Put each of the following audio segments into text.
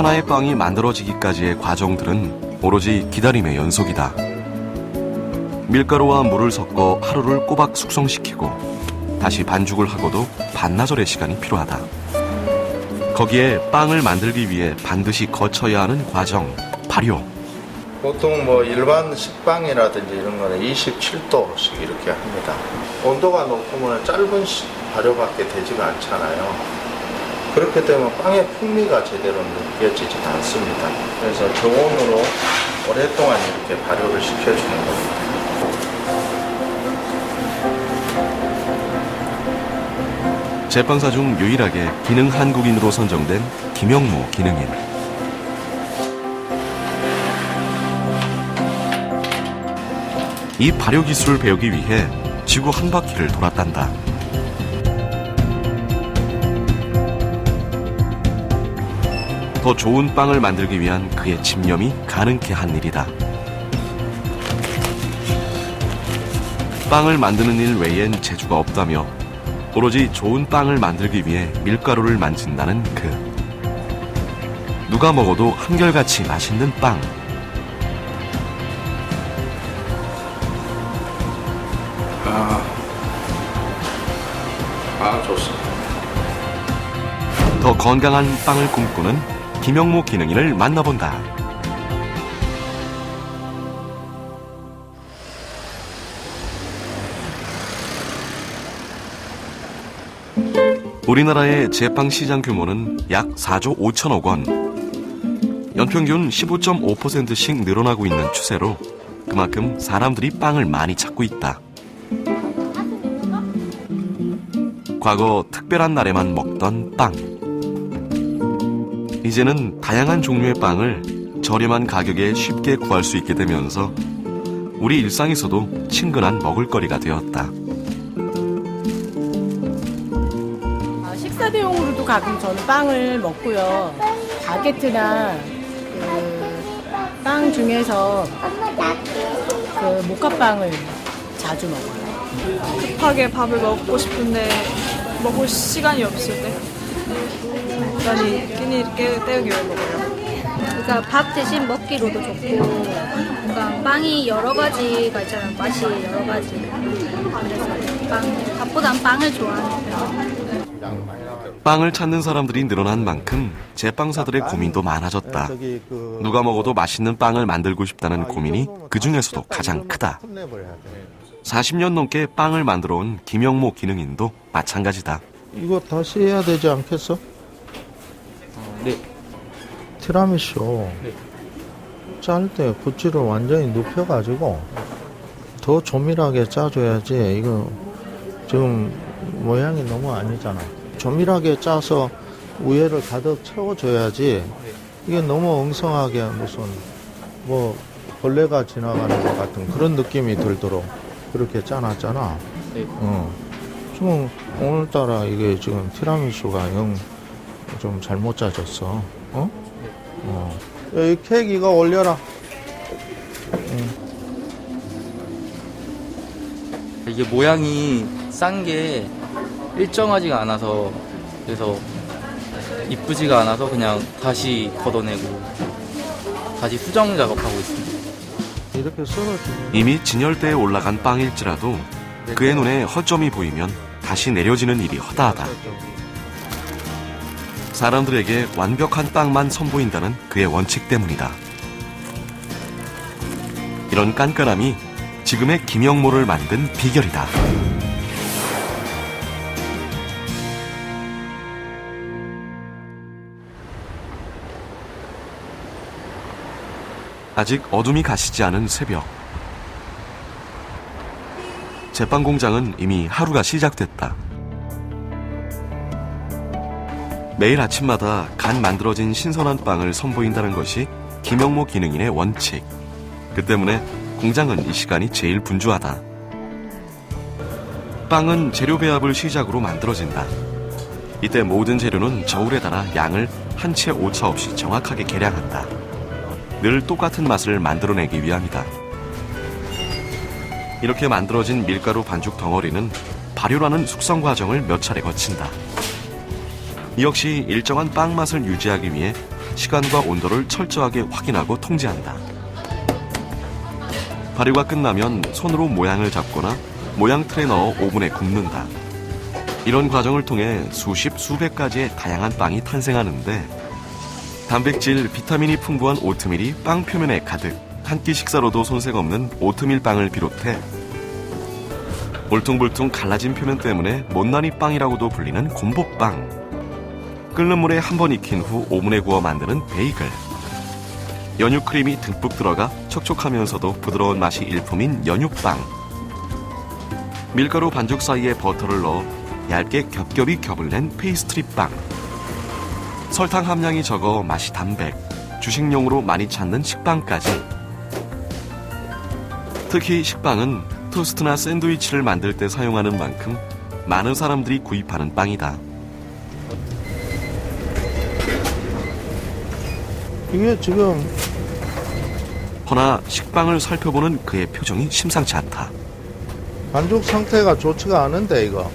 하나의 빵이 만들어지기까지의 과정들은 오로지 기다림의 연속이다. 밀가루와 물을 섞어 하루를 꼬박 숙성시키고 다시 반죽을 하고도 반나절의 시간이 필요하다. 거기에 빵을 만들기 위해 반드시 거쳐야 하는 과정, 발효. 보통 뭐 일반 식빵이라든지 이런 거는 27도씩 이렇게 합니다. 온도가 높으면 짧은 발효밖에 되지가 않잖아요. 그렇게 되면 빵의 풍미가 제대로 느껴지지 않습니다. 그래서 저온으로 오랫동안 이렇게 발효를 시켜주는 겁니다. 제빵사 중 유일하게 기능 한국인으로 선정된 김영모 기능인. 이 발효 기술을 배우기 위해 지구 한 바퀴를 돌았단다. 더 좋은 빵을 만들기 위한 그의 집념이 가능케 한 일이다. 빵을 만드는 일 외엔 재주가 없다며 오로지 좋은 빵을 만들기 위해 밀가루를 만진다는 그. 누가 먹어도 한결같이 맛있는 빵. 좋습니다. 더 건강한 빵을 꿈꾸는 김영모 기능인을 만나본다. 우리나라의 제빵 시장 규모는 약 4조 5천억 원. 연평균 15.5%씩 늘어나고 있는 추세로 그만큼 사람들이 빵을 많이 찾고 있다. 과거 특별한 날에만 먹던 빵. 이제는 다양한 종류의 빵을 저렴한 가격에 쉽게 구할 수 있게 되면서 우리 일상에서도 친근한 먹을거리가 되었다. 식사 대용으로도 가끔 저는 빵을 먹고요. 바게트나 빵 중에서 모카빵을 자주 먹어요. 급하게 밥을 먹고 싶은데 먹을 시간이 없을 때 간단히 끼니 때우기 위해 먹어요. 그러니까 밥 대신 먹기로도 좋고 뭔가 빵이 여러 가지가 있잖아요. 맛이 여러 가지. 그래서 밥보단 빵을 좋아하는 편이에요. 빵을 찾는 사람들이 늘어난 만큼 제빵사들의 고민도 많아졌다. 누가 먹어도 맛있는 빵을 만들고 싶다는 고민이 그 중에서도 가장 크다. 40년 넘게 빵을 만들어온 김영모 기능인도 마찬가지다. 이거 다시 해야 되지 않겠어? 네. 티라미수 짤 때 붓질을 완전히 눕혀가지고 더 조밀하게 짜줘야지. 이거 지금 모양이 너무 아니잖아. 조밀하게 짜서 위에를 가득 채워줘야지. 이게 너무 엉성하게 무슨 뭐 벌레가 지나가는 것 같은 그런 느낌이 들도록 그렇게 짜놨잖아. 네. 지금 오늘따라 이게 지금 티라미수가 영 좀 잘못 짜졌어. 여기 케이크 이거 올려라. 이게 모양이 싼 게 일정하지가 않아서 그래서 이쁘지가 않아서 그냥 다시 걷어내고 다시 수정 작업하고 있습니다. 이렇게 썰어주면 이미 진열대에 올라간 빵일지라도 그의 눈에 허점이 보이면 다시 내려지는 일이 허다하다. 사람들에게 완벽한 빵만 선보인다는 그의 원칙 때문이다. 이런 깐깐함이 지금의 김영모를 만든 비결이다. 아직 어둠이 가시지 않은 새벽. 제빵 공장은 이미 하루가 시작됐다. 매일 아침마다 간 만들어진 신선한 빵을 선보인다는 것이 김영모 기능인의 원칙. 그 때문에 공장은 이 시간이 제일 분주하다. 빵은 재료 배합을 시작으로 만들어진다. 이때 모든 재료는 저울에 달아 양을 한 채 오차 없이 정확하게 계량한다. 늘 똑같은 맛을 만들어내기 위함이다. 이렇게 만들어진 밀가루 반죽 덩어리는 발효라는 숙성 과정을 몇 차례 거친다. 이 역시 일정한 빵 맛을 유지하기 위해 시간과 온도를 철저하게 확인하고 통제한다. 발효가 끝나면 손으로 모양을 잡거나 모양 틀에 넣어 오븐에 굽는다. 이런 과정을 통해 수십, 수백 가지의 다양한 빵이 탄생하는데 단백질, 비타민이 풍부한 오트밀이 빵 표면에 가득, 한 끼 식사로도 손색 없는 오트밀 빵을 비롯해 울퉁불퉁 갈라진 표면 때문에 못난이 빵이라고도 불리는 곰복빵, 끓는 물에 한 번 익힌 후 오븐에 구워 만드는 베이글, 연유 크림이 듬뿍 들어가 촉촉하면서도 부드러운 맛이 일품인 연유빵, 밀가루 반죽 사이에 버터를 넣어 얇게 겹겹이 겹을 낸 페이스트리빵, 설탕 함량이 적어 맛이 담백, 주식용으로 많이 찾는 식빵까지. 특히 식빵은 토스트나 샌드위치를 만들 때 사용하는 만큼 많은 사람들이 구입하는 빵이다. 이게 지금 허나 식빵을 살펴보는 그의 표정이 심상치 않다. 반죽 상태가 좋지가 않은데 이거.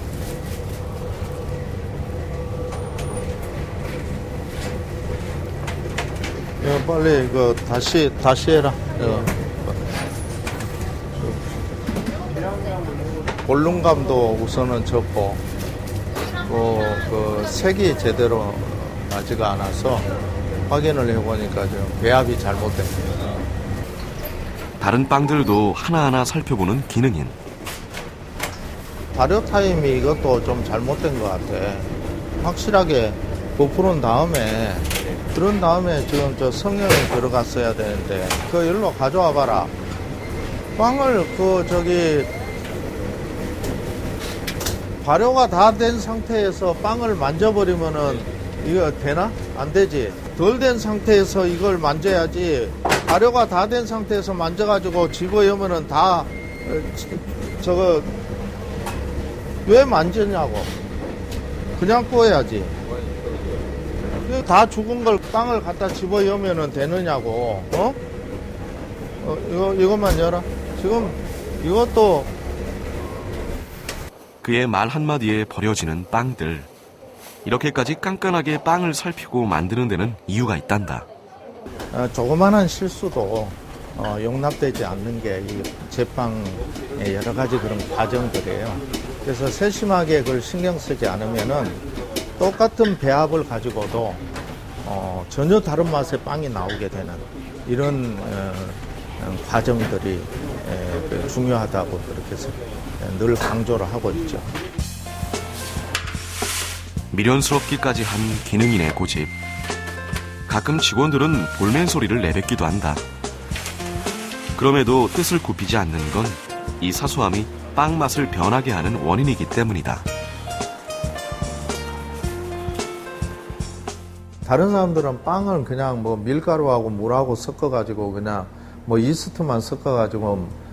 이거 빨리 이거 다시 해라. 이거. 볼륨감도 우선은 적고 그 색이 제대로 나지가 않아서 확인을 해보니까 좀 배합이 잘못됩니다. 다른 빵들도 하나하나 살펴보는 기능인. 발효 타임이 이것도 좀 잘못된 것 같아. 확실하게 부풀은 다음에 그런 다음에 지금 저 성형이 들어갔어야 되는데 그 일로 가져와 봐라. 빵을 발효가 다 된 상태에서 빵을 만져버리면은 이거 되나? 안 되지. 덜 된 상태에서 이걸 만져야지. 발효가 다 된 상태에서 만져가지고 집어여면은 다 저거 왜 만지냐고. 그냥 구워야지. 다 죽은 걸 빵을 갖다 집어여면은 되느냐고. 이것만 열어. 지금 이것도 그의 말 한마디에 버려지는 빵들. 이렇게까지 깐깐하게 빵을 살피고 만드는 데는 이유가 있단다. 조그만한 실수도 용납되지 않는 게 이 제빵의 여러 가지 그런 과정들이에요. 그래서 세심하게 그걸 신경 쓰지 않으면은 똑같은 배합을 가지고도 전혀 다른 맛의 빵이 나오게 되는 이런 과정들이 중요하다고 그렇게 해서 늘 강조를 하고 있죠. 미련스럽기까지 한 기능인의 고집. 가끔 직원들은 볼멘 소리를 내뱉기도 한다. 그럼에도 뜻을 굽히지 않는 건 이 사소함이 빵 맛을 변하게 하는 원인이기 때문이다. 다른 사람들은 빵을 그냥 뭐 밀가루하고 물하고 섞어가지고 그냥 뭐 이스트만 섞어가지고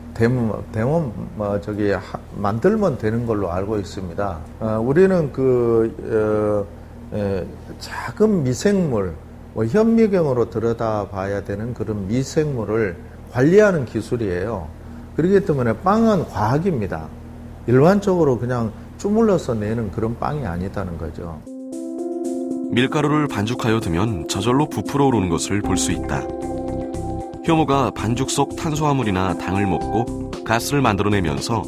만들면 되는 걸로 알고 있습니다. 우리는 작은 미생물, 현미경으로 들여다봐야 되는 그런 미생물을 관리하는 기술이에요. 그렇기 때문에 빵은 과학입니다. 일반적으로 그냥 주물러서 내는 그런 빵이 아니다는 거죠. 밀가루를 반죽하여 두면 저절로 부풀어 오르는 것을 볼 수 있다. 효모가 반죽 속 탄수화물이나 당을 먹고 가스를 만들어내면서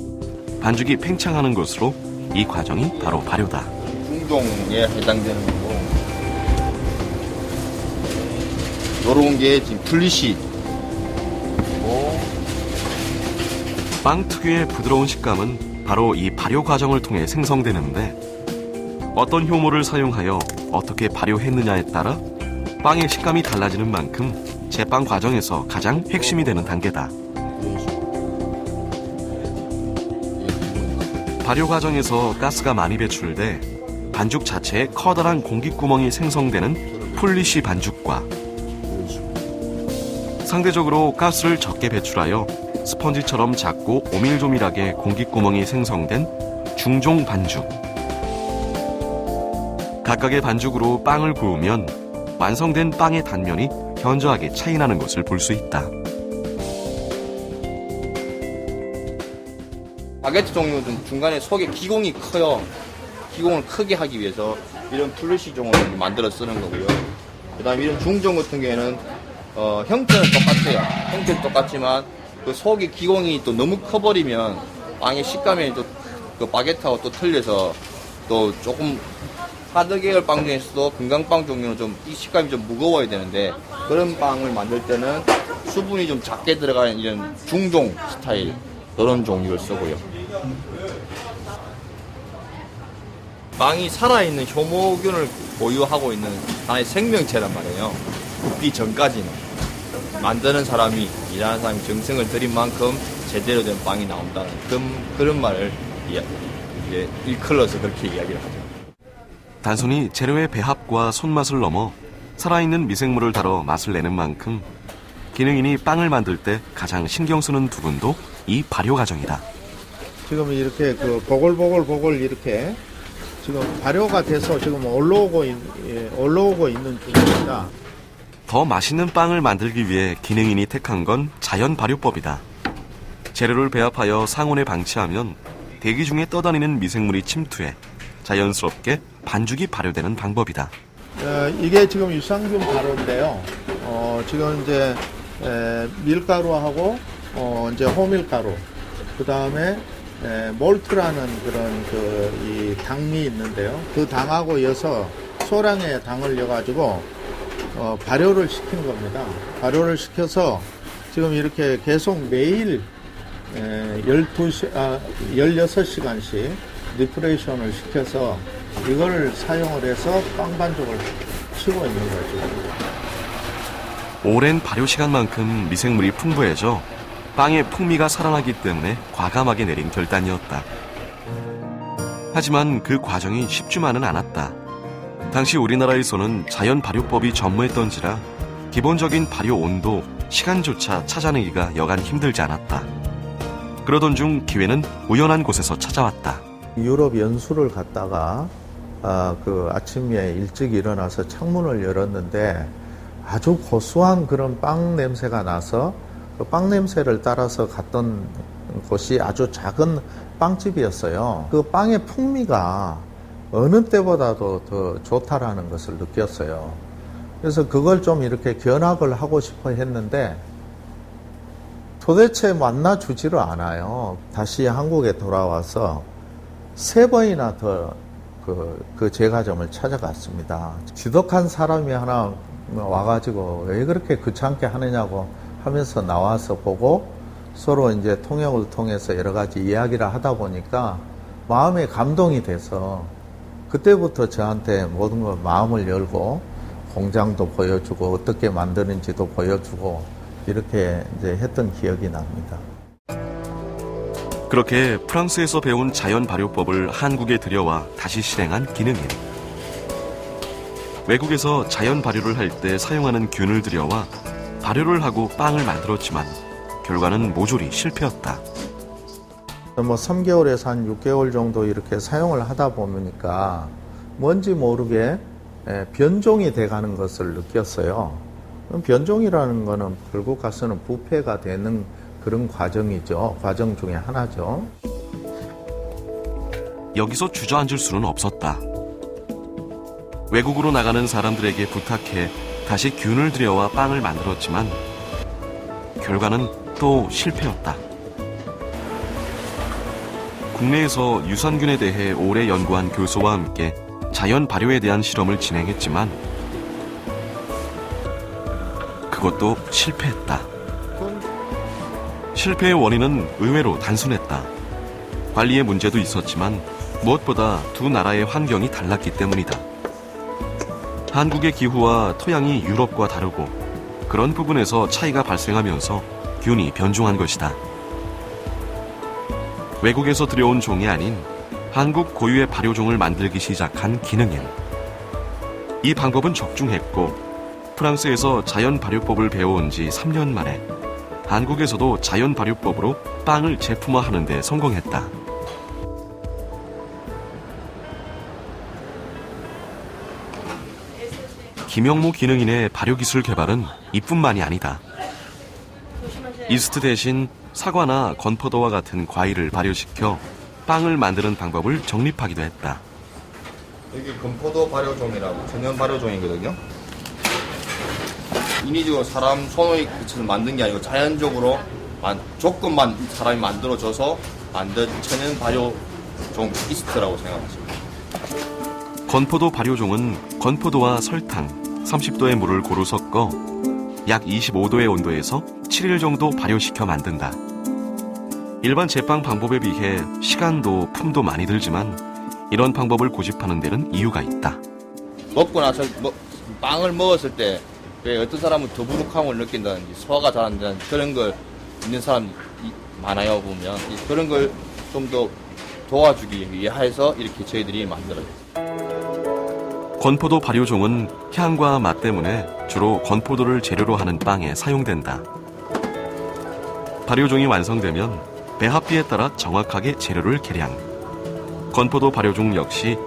반죽이 팽창하는 것으로 이 과정이 바로 발효다. 중동에 해당되는 거고, 요런 게 지금 분리시. 빵 특유의 부드러운 식감은 바로 이 발효 과정을 통해 생성되는데 어떤 효모를 사용하여 어떻게 발효했느냐에 따라 빵의 식감이 달라지는 만큼 제빵 과정에서 가장 핵심이 되는 단계다. 발효 과정에서 가스가 많이 배출돼 반죽 자체에 커다란 공기구멍이 생성되는 풀리시 반죽과 상대적으로 가스를 적게 배출하여 스펀지처럼 작고 오밀조밀하게 공기구멍이 생성된 중종 반죽. 각각의 반죽으로 빵을 구우면 완성된 빵의 단면이 현저하게 차이나는 것을 볼 수 있다. 바게트 종류는 중간에 속에 기공이 커요. 기공을 크게 하기 위해서 이런 플래시 종을 만들어 쓰는 거고요. 그다음에 이런 중종 같은 경우에는 형태는 똑같아요. 형태는 똑같지만 그 속의 기공이 또 너무 커버리면 빵의 식감이 또 그 바게트하고 또 틀려서 또 조금 하드 계열 빵 중에서도 건강빵 종류는 좀 이 식감이 좀 무거워야 되는데 그런 빵을 만들 때는 수분이 좀 작게 들어가는 이런 중종 스타일 그런 종류를 쓰고요. 빵이 살아있는 효모균을 보유하고 있는 하나의 생명체란 말이에요. 굽기 전까지는 만드는 사람이 일하는 사람이 정성을 들인 만큼 제대로 된 빵이 나온다는 그런 말을 이제 일컬어서 그렇게 이야기를 하죠. 단순히 재료의 배합과 손맛을 넘어 살아있는 미생물을 다뤄 맛을 내는 만큼 기능인이 빵을 만들 때 가장 신경 쓰는 부분도 이 발효 과정이다. 지금 이렇게 그 보글보글 이렇게 지금 발효가 돼서 지금 올라오고 있는 중입니다. 더 맛있는 빵을 만들기 위해 기능인이 택한 건 자연 발효법이다. 재료를 배합하여 상온에 방치하면 대기 중에 떠다니는 미생물이 침투해 자연스럽게 반죽이 발효되는 방법이다. 이게 지금 유산균 발효인데요. 지금 이제 밀가루하고 이제 호밀가루, 그 다음에 몰트라는 그런 이 당이 있는데요. 그 당하고 이어서 소량의 당을 넣어가지고 발효를 시킨 겁니다. 발효를 시켜서 지금 이렇게 계속 매일 16시간씩 리프레이션을 시켜서 이걸 사용을 해서 빵 반죽을 치고 있는 거죠. 오랜 발효 시간만큼 미생물이 풍부해져 빵의 풍미가 살아나기 때문에 과감하게 내린 결단이었다. 하지만 그 과정이 쉽지만은 않았다. 당시 우리나라에서는 자연 발효법이 전무했던지라 기본적인 발효 온도, 시간조차 찾아내기가 여간 힘들지 않았다. 그러던 중 기회는 우연한 곳에서 찾아왔다. 유럽 연수를 갔다가 그 아침에 일찍 일어나서 창문을 열었는데 아주 고소한 그런 빵 냄새가 나서 그 빵 냄새를 따라서 갔던 곳이 아주 작은 빵집이었어요. 그 빵의 풍미가 어느 때보다도 더 좋다라는 것을 느꼈어요. 그래서 그걸 좀 이렇게 견학을 하고 싶어 했는데 도대체 만나주지를 않아요. 다시 한국에 돌아와서 3번이나 더 그 제과점을 찾아갔습니다. 지독한 사람이 하나 와가지고 왜 그렇게 귀찮게 하느냐고 하면서 나와서 보고 서로 이제 통역을 통해서 여러 가지 이야기를 하다 보니까 마음에 감동이 돼서 그때부터 저한테 모든 걸 마음을 열고 공장도 보여주고 어떻게 만드는지도 보여주고 이렇게 이제 했던 기억이 납니다. 그렇게 프랑스에서 배운 자연 발효법을 한국에 들여와 다시 실행한 기능인. 외국에서 자연 발효를 할 때 사용하는 균을 들여와 발효를 하고 빵을 만들었지만 결과는 모조리 실패였다. 3개월에서 한 6개월 정도 이렇게 사용을 하다 보니까 뭔지 모르게 변종이 돼가는 것을 느꼈어요. 변종이라는 거는 결국 가서는 부패가 되는 그런 과정이죠. 과정 중에 하나죠. 여기서 주저앉을 수는 없었다. 외국으로 나가는 사람들에게 부탁해 다시 균을 들여와 빵을 만들었지만 결과는 또 실패였다. 국내에서 유산균에 대해 오래 연구한 교수와 함께 자연 발효에 대한 실험을 진행했지만 그것도 실패했다. 실패의 원인은 의외로 단순했다. 관리의 문제도 있었지만 무엇보다 두 나라의 환경이 달랐기 때문이다. 한국의 기후와 토양이 유럽과 다르고 그런 부분에서 차이가 발생하면서 균이 변종한 것이다. 외국에서 들여온 종이 아닌 한국 고유의 발효종을 만들기 시작한 기능인. 이 방법은 적중했고 프랑스에서 자연 발효법을 배워온 지 3년 만에 한국에서도 자연 발효법으로 빵을 제품화하는 데 성공했다. 김영모 기능인의 발효기술 개발은 이뿐만이 아니다. 이스트 대신 사과나 건포도와 같은 과일을 발효시켜 빵을 만드는 방법을 정립하기도 했다. 이게 건포도 발효종이라고 천연 발효종이거든요. 인위적으로 사람 손을 그쳐서 만든 게 아니고 자연적으로 조건만 사람이 만들어줘서 만든 천연 발효종 이스트라고 생각하십니다. 건포도 발효종은 건포도와 설탕, 30도의 물을 고루 섞어 약 25도의 온도에서 7일 정도 발효시켜 만든다. 일반 제빵 방법에 비해 시간도 품도 많이 들지만 이런 방법을 고집하는 데는 이유가 있다. 먹고 나서 빵을 먹었을 때 왜 어떤 사람은 더부룩함을 느낀다든지 소화가 잘 안 된다든지 그런 걸 있는 사람이 많아요. 보면 그런 걸 좀 더 도와주기 위해서 이렇게 저희들이 만들어요. 건포도 발효종은 향과 맛 때문에 주로 건포도를 재료로 하는 빵에 사용된다. 발효종이 완성되면 배합비에 따라 정확하게 재료를 계량. 건포도 발효종 역시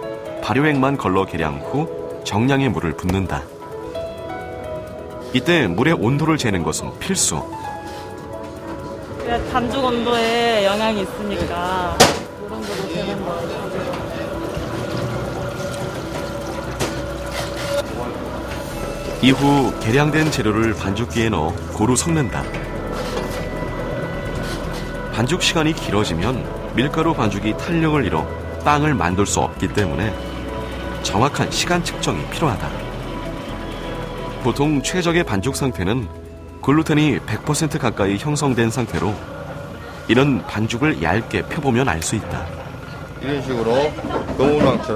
발효액만 걸러 계량 후 정량의 물을 붓는다. 이때 물의 온도를 재는 것은 필수. 반죽 온도에 영향이 있으니까 이런 거로 되는 거예요. 이후 계량된 재료를 반죽기에 넣어 고루 섞는다. 반죽 시간이 길어지면 밀가루 반죽이 탄력을 잃어 빵을 만들 수 없기 때문에 정확한 시간 측정이 필요하다. 보통 최적의 반죽 상태는 글루텐이 100% 가까이 형성된 상태로 이런 반죽을 얇게 펴보면 알 수 있다. 이런 식으로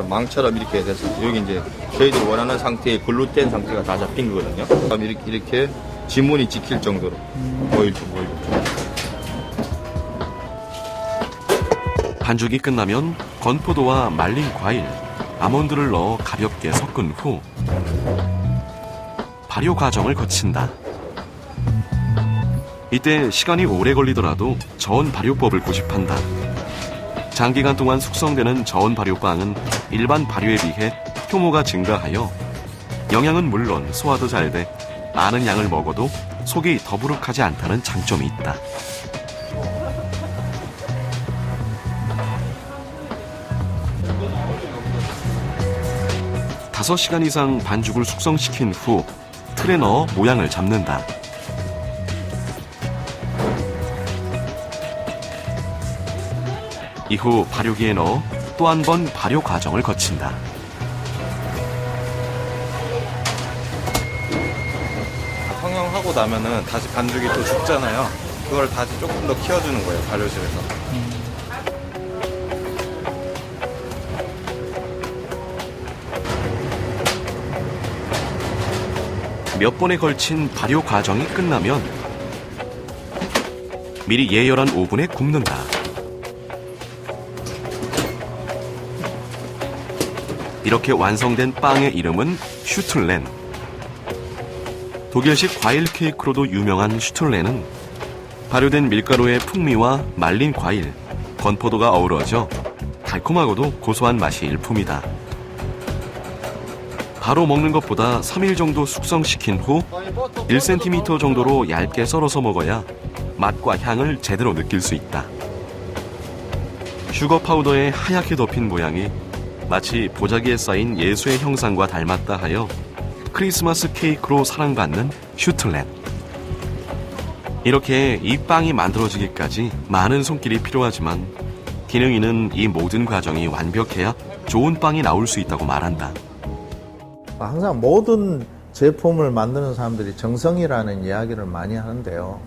망처럼 이렇게 돼서 여기 이제 저희들 원하는 상태의 글루텐 상태가 다 잡힌 거거든요. 그럼 이렇게 지문이 찍힐 정도로 보일 정도. 반죽이 끝나면 건포도와 말린 과일, 아몬드를 넣어 가볍게 섞은 후 발효 과정을 거친다. 이때 시간이 오래 걸리더라도 저온 발효법을 고집한다. 장기간 동안 숙성되는 저온 발효빵은 일반 발효에 비해 효모가 증가하여 영양은 물론 소화도 잘 돼 많은 양을 먹어도 속이 더부룩하지 않다는 장점이 있다. 다섯 시간 이상 반죽을 숙성시킨 후 틀에 넣어 모양을 잡는다. 이후 발효기에 넣어 또 한 번 발효 과정을 거친다. 성형하고 나면은 다시 반죽이 또 죽잖아요. 그걸 다시 조금 더 키워주는 거예요, 발효실에서. 몇 번에 걸친 발효 과정이 끝나면 미리 예열한 오븐에 굽는다. 이렇게 완성된 빵의 이름은 슈틀렌. 독일식 과일 케이크로도 유명한 슈틀렌은 발효된 밀가루의 풍미와 말린 과일, 건포도가 어우러져 달콤하고도 고소한 맛이 일품이다. 바로 먹는 것보다 3일 정도 숙성시킨 후 1cm 정도로 얇게 썰어서 먹어야 맛과 향을 제대로 느낄 수 있다. 슈거 파우더에 하얗게 덮인 모양이 마치 보자기에 쌓인 예수의 형상과 닮았다 하여 크리스마스 케이크로 사랑받는 슈틀렌. 이렇게 이 빵이 만들어지기까지 많은 손길이 필요하지만 기능이는 이 모든 과정이 완벽해야 좋은 빵이 나올 수 있다고 말한다. 항상 모든 제품을 만드는 사람들이 정성이라는 이야기를 많이 하는데요.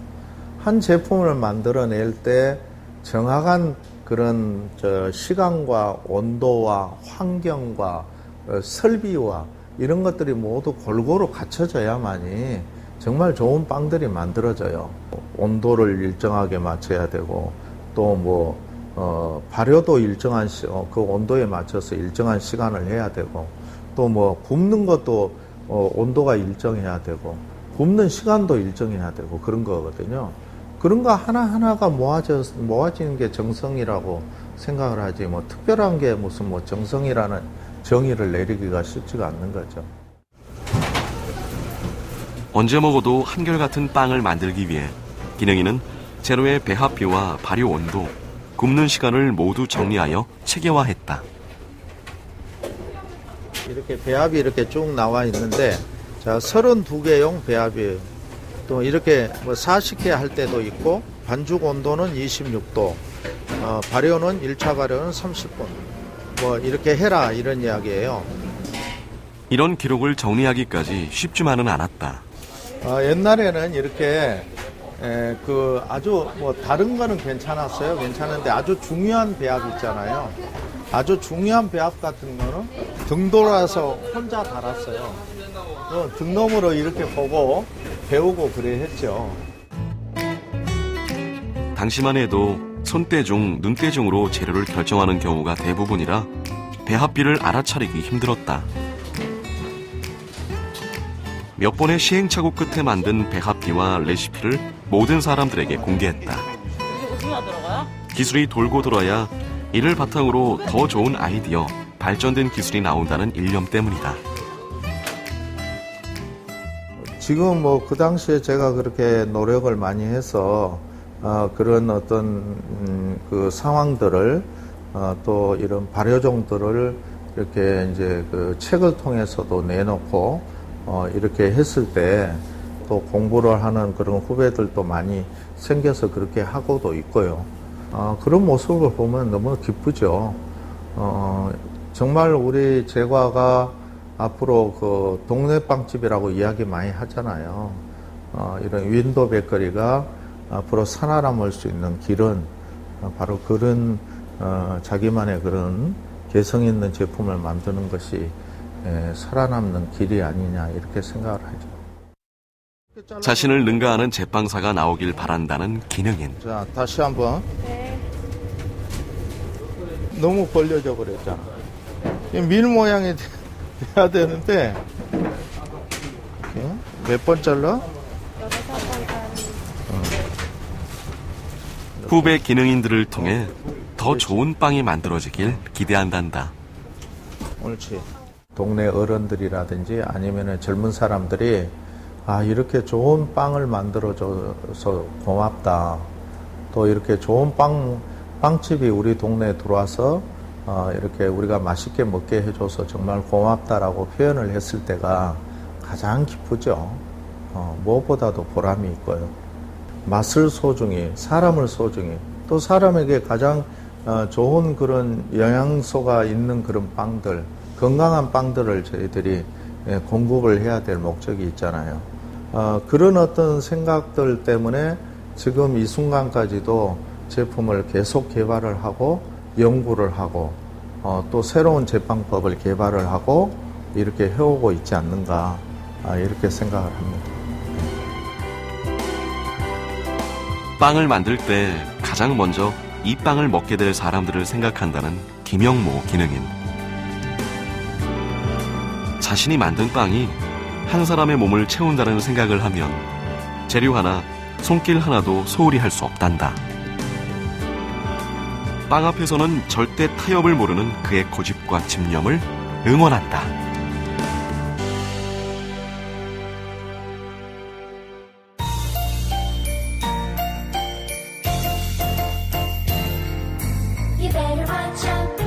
한 제품을 만들어낼 때 정확한 그런 시간과 온도와 환경과 설비와 이런 것들이 모두 골고루 갖춰져야만이 정말 좋은 빵들이 만들어져요. 온도를 일정하게 맞춰야 되고 또 발효도 일정한 그 온도에 맞춰서 일정한 시간을 해야 되고 또 굽는 것도 온도가 일정해야 되고 굽는 시간도 일정해야 되고 그런 거거든요. 그런 거 하나하나가 모아지는 게 정성이라고 생각을 하지 특별한 게 무슨 정성이라는 정의를 내리기가 쉽지가 않는 거죠. 언제 먹어도 한결같은 빵을 만들기 위해 기능이는 재료의 배합비와 발효 온도, 굽는 시간을 모두 정리하여 체계화했다. 이렇게 배합이 이렇게 쭉 나와 있는데 자, 32개용 배합이에요. 또 이렇게 뭐 40개 할 때도 있고, 반죽 온도는 26도, 발효는 1차 발효는 30분. 뭐 이렇게 해라 이런 이야기예요. 이런 기록을 정리하기까지 쉽지만은 않았다. 옛날에는 이렇게 아주 뭐 다른 거는 괜찮았어요. 괜찮은데 아주 중요한 배합 있잖아요. 아주 중요한 배합 같은 거는 등 돌아서 혼자 달았어요. 등놈으로 이렇게 보고 배우고 그래 했죠. 당시만 해도 손대중, 눈대중으로 재료를 결정하는 경우가 대부분이라 배합비를 알아차리기 힘들었다. 몇 번의 시행착오 끝에 만든 배합비와 레시피를 모든 사람들에게 공개했다. 기술이 돌고 돌아야 이를 바탕으로 더 좋은 아이디어, 발전된 기술이 나온다는 일념 때문이다. 지금 뭐 그 당시에 제가 그렇게 노력을 많이 해서 그런 어떤 그 상황들을 또 이런 발효종들을 이렇게 이제 그 책을 통해서도 내놓고 이렇게 했을 때 또 공부를 하는 그런 후배들도 많이 생겨서 그렇게 하고도 있고요. 그런 모습을 보면 너무 기쁘죠. 정말 우리 제과가 앞으로 그 동네 빵집이라고 이야기 많이 하잖아요. 이런 윈도 베이커리가 앞으로 살아남을 수 있는 길은 바로 그런 자기만의 그런 개성 있는 제품을 만드는 것이 살아남는 길이 아니냐 이렇게 생각을 하죠. 자신을 능가하는 제빵사가 나오길 바란다는 기능인. 자, 다시 한번. 너무 벌려져 그랬잖아. 밀 모양이 돼야 되는데 몇 번 잘라? 후배 기능인들을 통해 더 좋은 빵이 만들어지길 기대한단다. 옳지. 동네 어른들이라든지 아니면 젊은 사람들이 이렇게 좋은 빵을 만들어줘서 고맙다. 또 이렇게 좋은 빵집이 우리 동네에 들어와서 이렇게 우리가 맛있게 먹게 해줘서 정말 고맙다라고 표현을 했을 때가 가장 기쁘죠. 무엇보다도 보람이 있고요. 맛을 소중히, 사람을 소중히, 또 사람에게 가장 좋은 그런 영양소가 있는 그런 빵들, 건강한 빵들을 저희들이 공급을 해야 될 목적이 있잖아요. 그런 어떤 생각들 때문에 지금 이 순간까지도 제품을 계속 개발을 하고 연구를 하고 또 새로운 제빵법을 개발을 하고 이렇게 해오고 있지 않는가 이렇게 생각을 합니다. 빵을 만들 때 가장 먼저 이 빵을 먹게 될 사람들을 생각한다는 김영모 기능인. 자신이 만든 빵이 한 사람의 몸을 채운다는 생각을 하면 재료 하나, 손길 하나도 소홀히 할 수 없단다. 빵 앞에서는 절대 타협을 모르는 그의 고집과 집념을 응원한다. You better watch out.